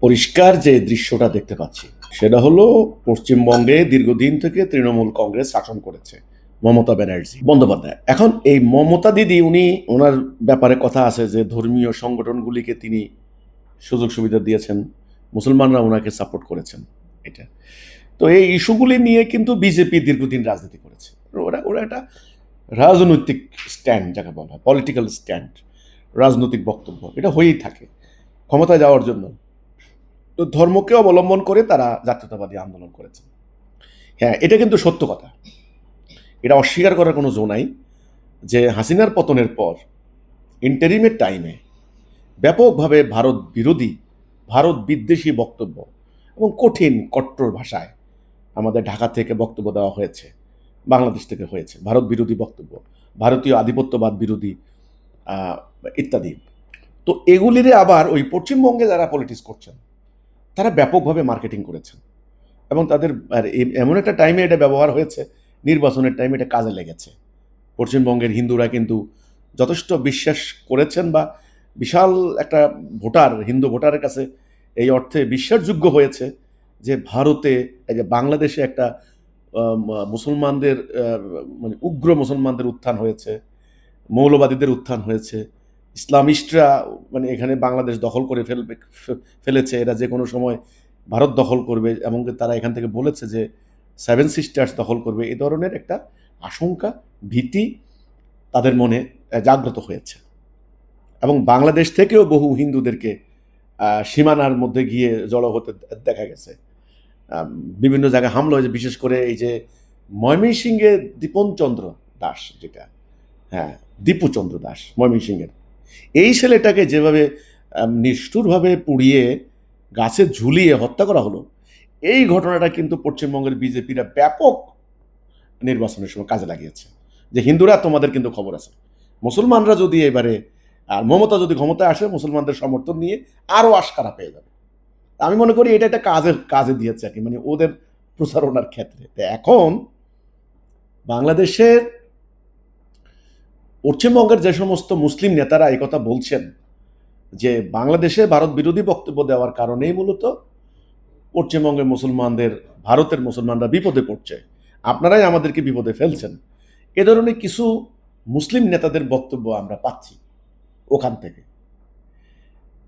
পরিষ্কার যে দৃশ্যটা দেখতে পাচ্ছি সেটা হলো পশ্চিমবঙ্গে দীর্ঘদিন থেকে তৃণমূল কংগ্রেস শাসন করেছে মমতা ব্যানার্জি বন্দ্যোপাধ্যায়। এখন এই মমতা দিদি ওনার ব্যাপারে কথা আছে যে ধর্মীয় সংগঠনগুলিকে তিনি সুযোগ সুবিধা দিয়েছেন, মুসলমানরা ওনাকে সাপোর্ট করেছেন। এটা তো এই ইস্যুগুলি নিয়ে কিন্তু বিজেপি দীর্ঘদিন রাজনীতি করেছে। ওরা ওরা একটা রাজনৈতিক স্ট্যান্ড, যাকে বলা হয় পলিটিক্যাল স্ট্যান্ড, রাজনৈতিক বক্তব্য, এটা হয়েই থাকে ক্ষমতায় যাওয়ার জন্য। তো ধর্মকে অবলম্বন করে তারা জাতীয়তাবাদী আন্দোলন করেছে। হ্যাঁ, এটা কিন্তু সত্য কথা, এটা অস্বীকার করার কোনো জো নাই যে হাসিনার পতনের পর ইন্টারিমের টাইমে ব্যাপকভাবে ভারত বিরোধী, ভারত বিদ্বেষী বক্তব্য এবং কঠিন কট্টর ভাষায় আমাদের ঢাকা থেকে বক্তব্য দেওয়া হয়েছে, বাংলাদেশ থেকে হয়েছে ভারত বিরোধী বক্তব্য, ভারতীয় আধিপত্যবাদ বিরোধী ইত্যাদি। তো এগুলিরে আবার ওই পশ্চিমবঙ্গে যারা পলিটিক্স করছেন তারা ব্যাপকভাবে মার্কেটিং করেছেন এবং তাদের এমন একটা টাইমে এটা ব্যবহার হয়েছে, নির্বাচনের টাইমে এটা কাজে লেগেছে। পশ্চিমবঙ্গের হিন্দুরা কিন্তু যথেষ্ট বিশ্বাস করেছেন বা বিশাল একটা ভোটার, হিন্দু ভোটারের কাছে এই অর্থে বিশ্বাসযোগ্য হয়েছে যে ভারতে, এই যে বাংলাদেশে একটা মুসলমানদের মানে উগ্র মুসলমানদের উত্থান হয়েছে, মৌলবাদীদের উত্থান হয়েছে, ইসলামিস্টরা মানে এখানে বাংলাদেশ দখল করে ফেলেছে, এরা যে কোনো সময় ভারত দখল করবে, এমনকি তারা এখান থেকে বলেছে যে 7 সিস্টার্স দখল করবে। এই ধরনের একটা আশঙ্কা, ভীতি তাদের মনে জাগ্রত হয়েছে এবং বাংলাদেশ থেকেও বহু হিন্দুদেরকে সীমানার মধ্যে গিয়ে জড়ো হতে দেখা গেছে। বিভিন্ন জায়গায় হামলা হয়েছে, বিশেষ করে এই যে ময়মনসিংহে দীপনচন্দ্র দাস, যেটা হ্যাঁ দীপুচন্দ্র দাস ময়মনসিংহের, এই ছেলেটাকে যেভাবে নিষ্ঠুরভাবে পুড়িয়ে গাছে ঝুলিয়ে হত্যা করা হলো, এই ঘটনাটা কিন্তু পশ্চিমবঙ্গের বিজেপিরা ব্যাপক নির্বাচনের সময় কাজে লাগিয়েছে যে হিন্দুরা তোমাদের কিন্তু খবর আছে। মুসলমানরা যদি এবারে আর মমতা যদি ক্ষমতায় আসে, মুসলমানদের সমর্থন নিয়ে আরও আশকারা পেয়ে যাবে। আমি মনে করি এটা একটা কাজে দিয়েছে আর কি, মানে ওদের প্রচারণার ক্ষেত্রে। এখন বাংলাদেশের পশ্চিমবঙ্গের যে সমস্ত মুসলিম নেতারা এই কথা বলছেন যে বাংলাদেশে ভারত বিরোধী বক্তব্য দেওয়ার কারণেই মূলত পশ্চিমবঙ্গের মুসলমানদের, ভারতের মুসলমানরা বিপদে পড়ছে, আপনারাই আমাদেরকে বিপদে ফেলছেন, এ ধরনের কিছু মুসলিম নেতাদের বক্তব্য আমরা পাচ্ছি ওখান থেকে।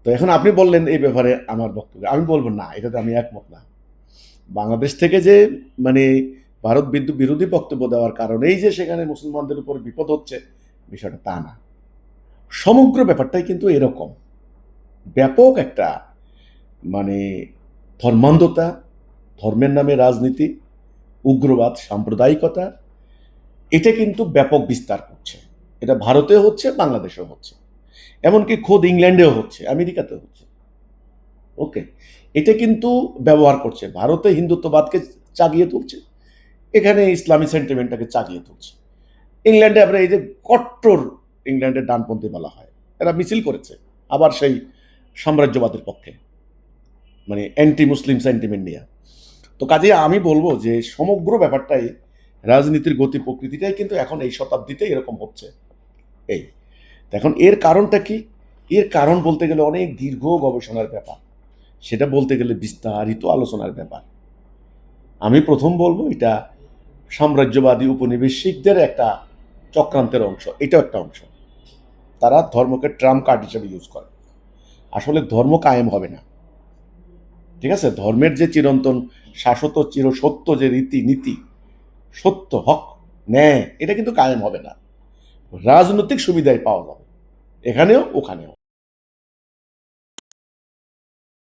তো এখন আপনি বললেন এই ব্যাপারে আমার বক্তব্য, আমি বলবো না, এটাতে আমি একমত না। বাংলাদেশ থেকে যে মানে ভারত বিরোধী বক্তব্য দেওয়ার কারণেই যে সেখানে মুসলমানদের উপর বিপদ হচ্ছে, বিষয়টা তা না। সমগ্র ব্যাপারটাই কিন্তু এরকম ব্যাপক একটা মানে ধর্মান্ধতা, ধর্মের নামে রাজনীতি, উগ্রবাদ, সাম্প্রদায়িকতা, এটা কিন্তু ব্যাপক বিস্তার করছে। এটা ভারতেও হচ্ছে, বাংলাদেশেও হচ্ছে, এমনকি খোদ ইংল্যান্ডেও হচ্ছে, আমেরিকাতেও হচ্ছে। ওকে, এটা কিন্তু ব্যবহার করছে, ভারতে হিন্দুত্ববাদকে চাগিয়ে তুলছে, এখানে ইসলামী সেন্টিমেন্টটাকে চাগিয়ে তুলছে। ইংল্যান্ডে আমরা এই যে কট্টর ইংল্যান্ডের ডানপন্থী বলা হয়, এরা মিছিল করেছে আবার সেই সাম্রাজ্যবাদের পক্ষে, মানে অ্যান্টি মুসলিম সেন্টিমেন্ট নিয়ে। তো কাজে আমি বলবো যে সমগ্র ব্যাপারটাই, রাজনীতির গতি প্রকৃতিটাই কিন্তু এখন এই শতাব্দীতে এরকম হচ্ছে। এই এখন এর কারণটা কি? এর কারণ বলতে গেলে অনেক দীর্ঘ গবেষণার ব্যাপার, সেটা বলতে গেলে বিস্তারিত আলোচনার ব্যাপার। আমি প্রথম বলবো এটা সাম্রাজ্যবাদী উপনিবেশিকদের একটা চক্রান্তের অংশ, এটাও একটা অংশ। তারা ধর্মকে ট্রাম্প কার্ড হিসেবে ইউজ করে। আসলে ধর্ম কায়েম হবে না, ঠিক আছে? ধর্মের যে চিরন্তন শাশ্বত চিরসত্য যে নীতি, সত্য, হক, ন্যায়, এটা কিন্তু কায়েম হবে না। রাজনৈতিক সুবিধায় পাওয়া যাবে এখানেও ওখানেও।